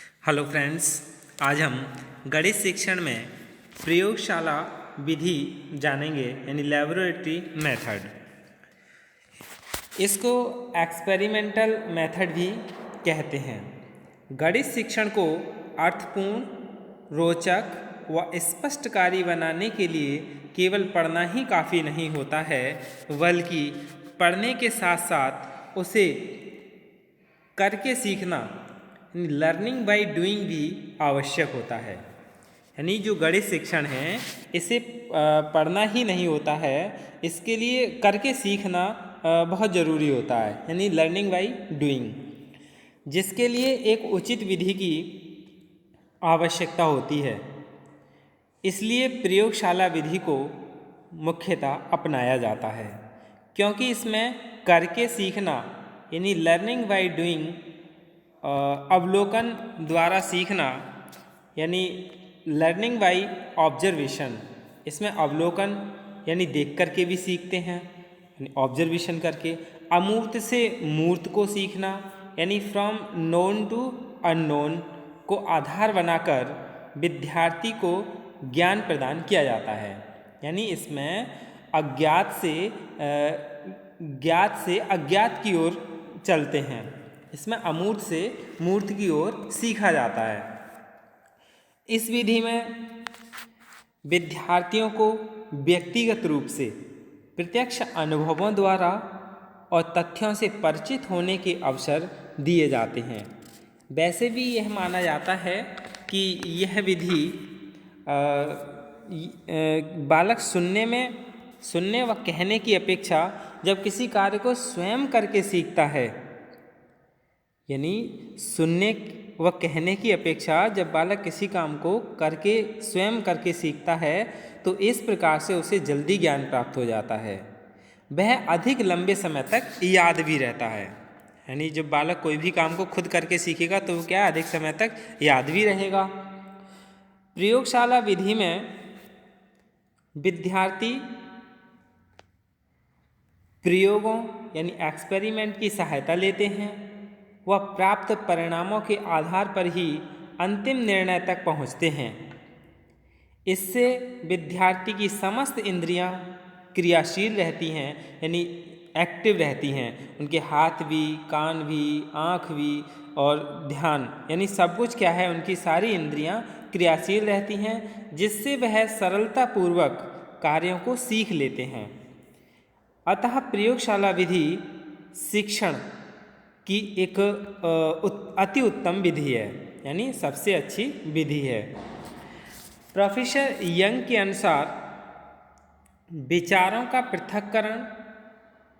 Hello friends, आज हम गणित शिक्षण में प्रयोगशाला विधि जानेंगे यानी लैबोरेटरी मेथड। इसको एक्सपेरिमेंटल मेथड भी कहते हैं। गणित शिक्षण को अर्थपूर्ण, रोचक व स्पष्टकारी बनाने के लिए केवल पढ़ना ही काफ़ी नहीं होता है, बल्कि पढ़ने के साथ साथ उसे करके सीखना लर्निंग बाय डूइंग भी आवश्यक होता है। यानी जो गणित शिक्षण है इसे पढ़ना ही नहीं होता है, इसके लिए करके सीखना बहुत ज़रूरी होता है, यानी लर्निंग बाय डूइंग, जिसके लिए एक उचित विधि की आवश्यकता होती है। इसलिए प्रयोगशाला विधि को मुख्यतः अपनाया जाता है, क्योंकि इसमें करके सीखना यानी लर्निंग बाय डूइंग, अवलोकन द्वारा सीखना यानी लर्निंग बाय ऑब्जर्वेशन, इसमें अवलोकन यानी देख करके भी सीखते हैं, यानी ऑब्जर्वेशन करके। अमूर्त से मूर्त को सीखना यानी फ्रॉम नोन टू अननोन को आधार बनाकर विद्यार्थी को ज्ञान प्रदान किया जाता है। यानी इसमें ज्ञात से अज्ञात की ओर चलते हैं, इसमें अमूर्त से मूर्त की ओर सीखा जाता है। इस विधि में विद्यार्थियों को व्यक्तिगत रूप से प्रत्यक्ष अनुभवों द्वारा और तथ्यों से परिचित होने के अवसर दिए जाते हैं। वैसे भी यह माना जाता है कि यह विधि बालक सुनने व कहने की अपेक्षा जब किसी कार्य को स्वयं करके सीखता है, यानी सुनने व कहने की अपेक्षा जब बालक किसी काम को स्वयं करके सीखता है तो इस प्रकार से उसे जल्दी ज्ञान प्राप्त हो जाता है। वह अधिक लंबे समय तक याद भी रहता है। यानी जब बालक कोई भी काम को खुद करके सीखेगा तो वो क्या अधिक समय तक याद भी रहेगा। प्रयोगशाला विधि में विद्यार्थी प्रयोगों यानी एक्सपेरिमेंट की सहायता लेते हैं व प्राप्त परिणामों के आधार पर ही अंतिम निर्णय तक पहुंचते हैं। इससे विद्यार्थी की समस्त इंद्रियां क्रियाशील रहती हैं, यानी एक्टिव रहती हैं। उनके हाथ भी, कान भी, आँख भी और ध्यान, यानी सब कुछ क्या है, उनकी सारी इंद्रियां क्रियाशील रहती हैं, जिससे वह सरलतापूर्वक कार्यों को सीख लेते हैं। अतः प्रयोगशाला विधि शिक्षण की एक अति उत्तम विधि है, यानी सबसे अच्छी विधि है। प्रोफेसर यंग के अनुसार विचारों का पृथक्करण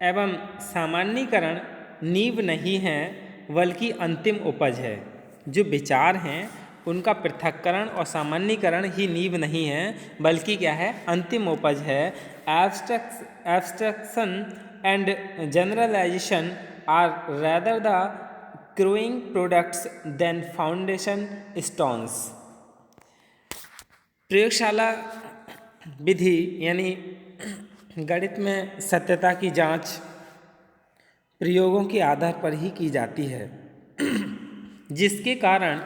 एवं सामान्यीकरण नींव नहीं है, बल्कि अंतिम उपज है। जो विचार हैं उनका पृथक्करण और सामान्यीकरण ही नींव नहीं है, बल्कि क्या है, अंतिम उपज है। Abstraction and generalisation are rather the growing products than foundation stones. प्रयोगशाला विधि यानी गणित में सत्यता की जांच प्रयोगों के आधार पर ही की जाती है, जिसके कारण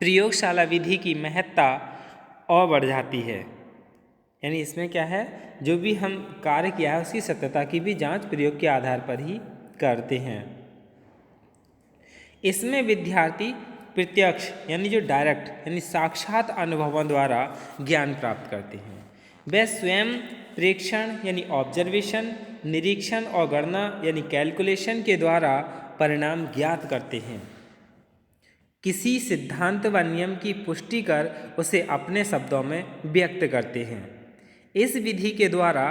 प्रयोगशाला विधि की महत्ता और बढ़ जाती है। यानी इसमें क्या है, जो भी हम कार्य किया है उसकी सत्यता की भी जांच प्रयोग के आधार पर ही करते हैं। इसमें विद्यार्थी प्रत्यक्ष यानी जो डायरेक्ट यानी साक्षात अनुभवों द्वारा ज्ञान प्राप्त करते हैं। वे स्वयं प्रेक्षण यानी ऑब्जर्वेशन, निरीक्षण और गणना यानी कैलकुलेशन के द्वारा परिणाम ज्ञात करते हैं। किसी सिद्धांत व नियम की पुष्टि कर उसे अपने शब्दों में व्यक्त करते हैं। इस विधि के द्वारा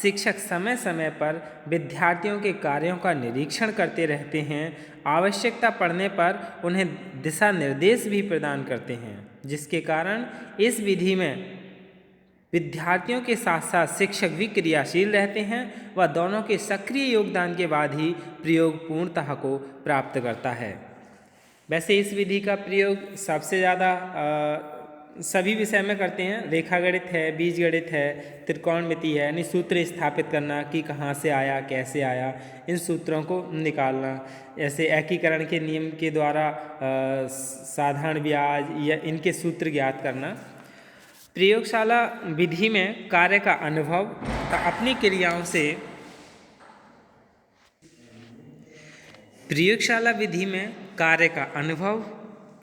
शिक्षक समय समय पर विद्यार्थियों के कार्यों का निरीक्षण करते रहते हैं, आवश्यकता पड़ने पर उन्हें दिशा निर्देश भी प्रदान करते हैं, जिसके कारण इस विधि में विद्यार्थियों के साथ साथ शिक्षक भी क्रियाशील रहते हैं व दोनों के सक्रिय योगदान के बाद ही प्रयोग पूर्णतः को प्राप्त करता है। वैसे इस विधि का प्रयोग सबसे ज़्यादा सभी विषय में करते हैं। रेखागणित है, बीजगणित है, त्रिकोणमिति है, यानी सूत्र स्थापित करना कि कहाँ से आया, कैसे आया, इन सूत्रों को निकालना। ऐसे एकीकरण के नियम के द्वारा साधारण ब्याज या इनके सूत्र ज्ञात करना। प्रयोगशाला विधि में कार्य का अनुभव तथा अपनी क्रियाओं से प्रयोगशाला विधि में कार्य का अनुभव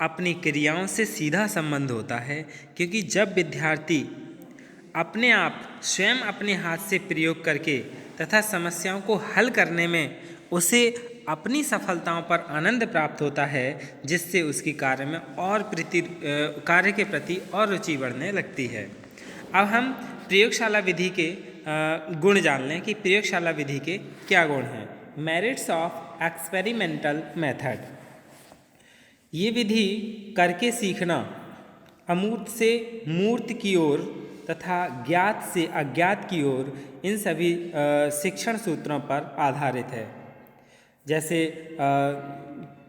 अपनी क्रियाओं से सीधा संबंध होता है, क्योंकि जब विद्यार्थी अपने आप स्वयं अपने हाथ से प्रयोग करके तथा समस्याओं को हल करने में उसे अपनी सफलताओं पर आनंद प्राप्त होता है, जिससे उसकी कार्य के प्रति और रुचि बढ़ने लगती है। अब हम प्रयोगशाला विधि के गुण जान लें कि प्रयोगशाला विधि के क्या गुण हैं। Merits of experimental method. ये विधि करके सीखना, अमूर्त से मूर्त की ओर तथा ज्ञात से अज्ञात की ओर, इन सभी शिक्षण सूत्रों पर आधारित है। जैसे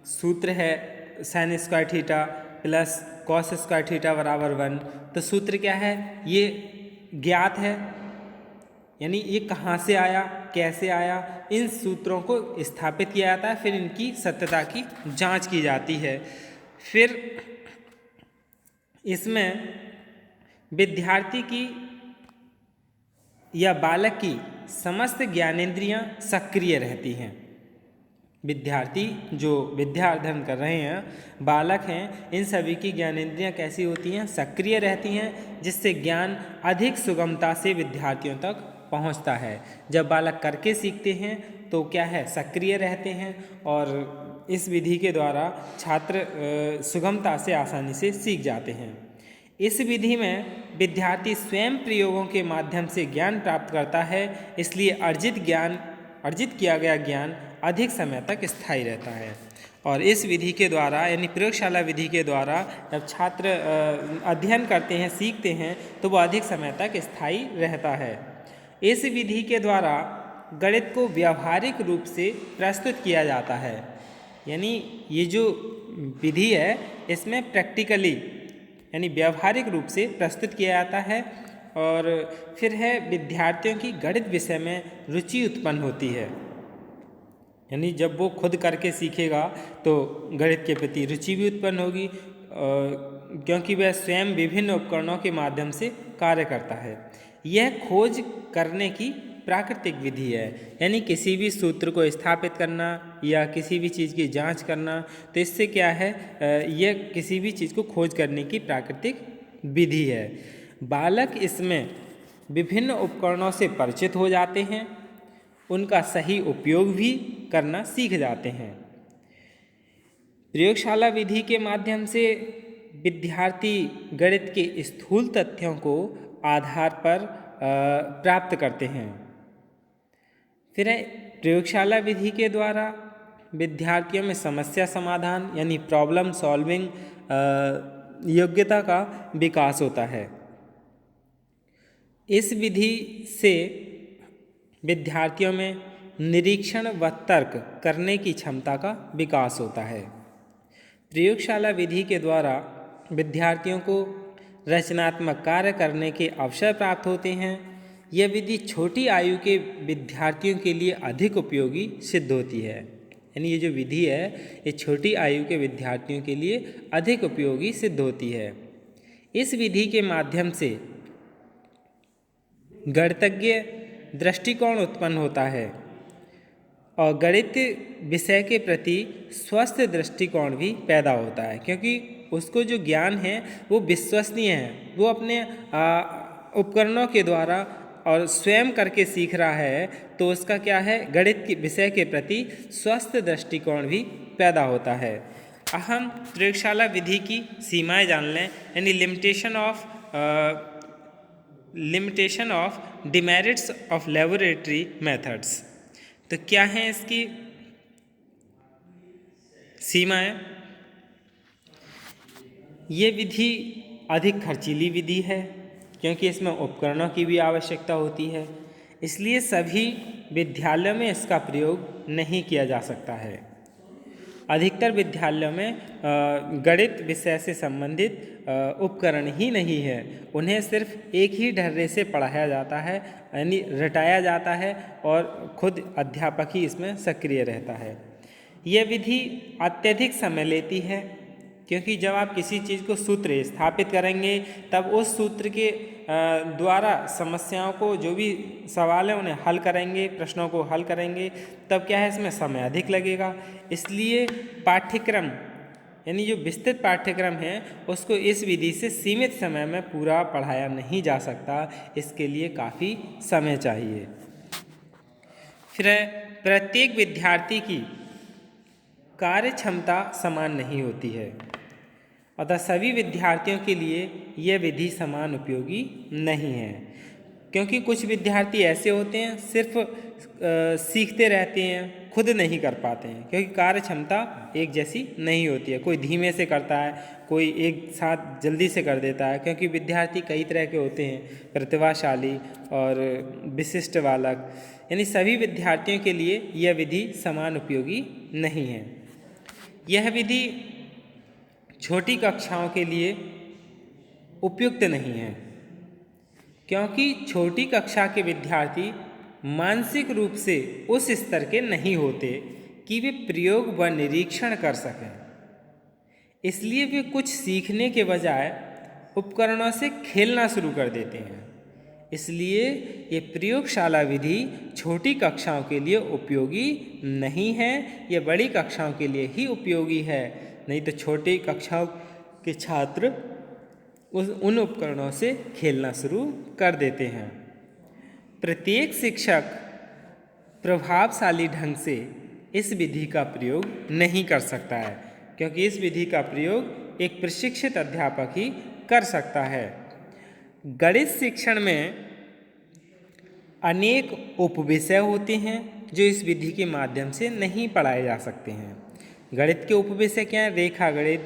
सूत्र है sin square theta plus cos square theta बराबर 1, तो सूत्र क्या है, ये ज्ञात है, यानी ये कहाँ से आया, कैसे आया, इन सूत्रों को स्थापित किया जाता है, फिर इनकी सत्यता की जांच की जाती है। फिर इसमें विद्यार्थी की या बालक की समस्त ज्ञानेंद्रियां सक्रिय रहती हैं। विद्यार्थी जो विद्या अध्ययन कर रहे हैं, बालक हैं, इन सभी की ज्ञानेंद्रियां कैसी होती हैं, सक्रिय रहती हैं, जिससे ज्ञान अधिक सुगमता से विद्यार्थियों तक पहुंचता है। जब बालक करके सीखते हैं तो क्या है, सक्रिय रहते हैं, और इस विधि के द्वारा छात्र सुगमता से आसानी से सीख जाते हैं। इस विधि में विद्यार्थी स्वयं प्रयोगों के माध्यम से ज्ञान प्राप्त करता है, इसलिए अर्जित किया गया ज्ञान अधिक समय तक स्थायी रहता है। और इस विधि के द्वारा, यानी प्रयोगशाला विधि के द्वारा, जब छात्र अध्ययन करते हैं, सीखते हैं, तो वह अधिक समय तक स्थायी रहता है। इस विधि के द्वारा गणित को व्यावहारिक रूप से प्रस्तुत किया जाता है, यानी ये जो विधि है इसमें प्रैक्टिकली यानी व्यावहारिक रूप से प्रस्तुत किया जाता है। और फिर है विद्यार्थियों की गणित विषय में रुचि उत्पन्न होती है, यानी जब वो खुद करके सीखेगा तो गणित के प्रति रुचि भी उत्पन्न होगी, क्योंकि वह स्वयं विभिन्न उपकरणों के माध्यम से कार्य करता है। यह खोज करने की प्राकृतिक विधि है, यानी किसी भी सूत्र को स्थापित करना या किसी भी चीज़ की जांच करना, तो इससे क्या है, यह किसी भी चीज़ को खोज करने की प्राकृतिक विधि है। बालक इसमें विभिन्न उपकरणों से परिचित हो जाते हैं, उनका सही उपयोग भी करना सीख जाते हैं। प्रयोगशाला विधि के माध्यम से विद्यार्थी गणित के स्थूल तथ्यों को आधार पर प्राप्त करते हैं। फिर प्रयोगशाला विधि के द्वारा विद्यार्थियों में समस्या समाधान यानी प्रॉब्लम सॉल्विंग योग्यता का विकास होता है। इस विधि से विद्यार्थियों में निरीक्षण व तर्क करने की क्षमता का विकास होता है। प्रयोगशाला विधि के द्वारा विद्यार्थियों को रचनात्मक कार्य करने के अवसर प्राप्त होते हैं। यह विधि छोटी आयु के विद्यार्थियों के लिए अधिक उपयोगी सिद्ध होती है, यानी ये जो विधि है ये छोटी आयु के विद्यार्थियों के लिए अधिक उपयोगी सिद्ध होती है। इस विधि के माध्यम से गणितज्ञ दृष्टिकोण उत्पन्न होता है और गणित विषय के प्रति स्वस्थ दृष्टिकोण भी पैदा होता है, क्योंकि उसको जो ज्ञान है वो विश्वसनीय है, वो अपने उपकरणों के द्वारा और स्वयं करके सीख रहा है, तो उसका क्या है, गणित के विषय के प्रति स्वस्थ दृष्टिकोण भी पैदा होता है। हम प्रयोगशाला विधि की सीमाएं जान लें, यानी limitation of demerits of laboratory methods. तो क्या हैं इसकी सीमाएं? ये विधि अधिक खर्चीली विधि है, क्योंकि इसमें उपकरणों की भी आवश्यकता होती है, इसलिए सभी विद्यालयों में इसका प्रयोग नहीं किया जा सकता है। अधिकतर विद्यालयों में गणित विषय से संबंधित उपकरण ही नहीं है। उन्हें सिर्फ एक ही ढर्रे से पढ़ाया जाता है, यानी रटाया जाता है, और खुद अध्यापक ही इसमें सक्रिय रहता है। यह विधि अत्यधिक समय लेती है, क्योंकि जब आप किसी चीज़ को सूत्र स्थापित करेंगे तब उस सूत्र के द्वारा समस्याओं को, जो भी सवाल है उन्हें हल करेंगे, प्रश्नों को हल करेंगे, तब क्या है इसमें समय अधिक लगेगा। इसलिए पाठ्यक्रम, यानी जो विस्तृत पाठ्यक्रम है उसको इस विधि से सीमित समय में पूरा पढ़ाया नहीं जा सकता, इसके लिए काफ़ी समय चाहिए। फिर प्रत्येक विद्यार्थी की कार्य क्षमता समान नहीं होती है, अतः सभी विद्यार्थियों के लिए यह विधि समान उपयोगी नहीं है। क्योंकि कुछ विद्यार्थी ऐसे होते हैं सिर्फ सीखते रहते हैं, खुद नहीं कर पाते हैं, क्योंकि कार्य क्षमता एक जैसी नहीं होती है। कोई धीमे से करता है, कोई एक साथ जल्दी से कर देता है, क्योंकि विद्यार्थी कई तरह के होते हैं, प्रतिभाशाली और विशिष्ट बालक, यानी सभी विद्यार्थियों के लिए यह विधि समान उपयोगी नहीं है। यह विधि छोटी कक्षाओं के लिए उपयुक्त नहीं है, क्योंकि छोटी कक्षा के विद्यार्थी मानसिक रूप से उस स्तर के नहीं होते कि वे प्रयोग व निरीक्षण कर सकें। इसलिए वे कुछ सीखने के बजाय उपकरणों से खेलना शुरू कर देते हैं। इसलिए ये प्रयोगशाला विधि छोटी कक्षाओं के लिए उपयोगी नहीं है, ये बड़ी कक्षाओं के लिए ही उपयोगी है। नहीं तो छोटी कक्षाओं के छात्र उन उपकरणों से खेलना शुरू कर देते हैं। प्रत्येक शिक्षक प्रभावशाली ढंग से इस विधि का प्रयोग नहीं कर सकता है, क्योंकि इस विधि का प्रयोग एक प्रशिक्षित अध्यापक ही कर सकता है। गणित शिक्षण में अनेक उपविषय होते हैं जो इस विधि के माध्यम से नहीं पढ़ाए जा सकते हैं। गणित के उपविषय क्या हैं? रेखा गणित,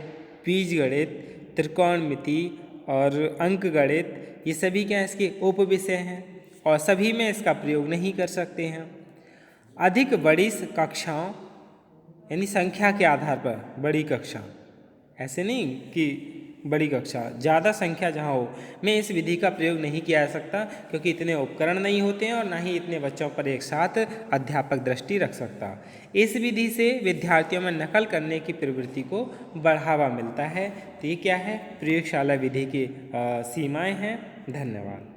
बीज गणित, त्रिकोणमिति और अंक गणित, ये सभी क्या हैं इसके उपविषय हैं, और सभी में इसका प्रयोग नहीं कर सकते हैं। अधिक बड़ी कक्षाओं, यानी संख्या के आधार पर बड़ी कक्षा, ऐसे नहीं कि बड़ी कक्षा, ज़्यादा संख्या जहाँ हो, में इस विधि का प्रयोग नहीं किया जा सकता, क्योंकि इतने उपकरण नहीं होते हैं और ना ही इतने बच्चों पर एक साथ अध्यापक दृष्टि रख सकता। इस विधि से विद्यार्थियों में नकल करने की प्रवृत्ति को बढ़ावा मिलता है। तो ये क्या है? प्रयोगशाला विधि की सीमाएं हैं। धन्यवाद।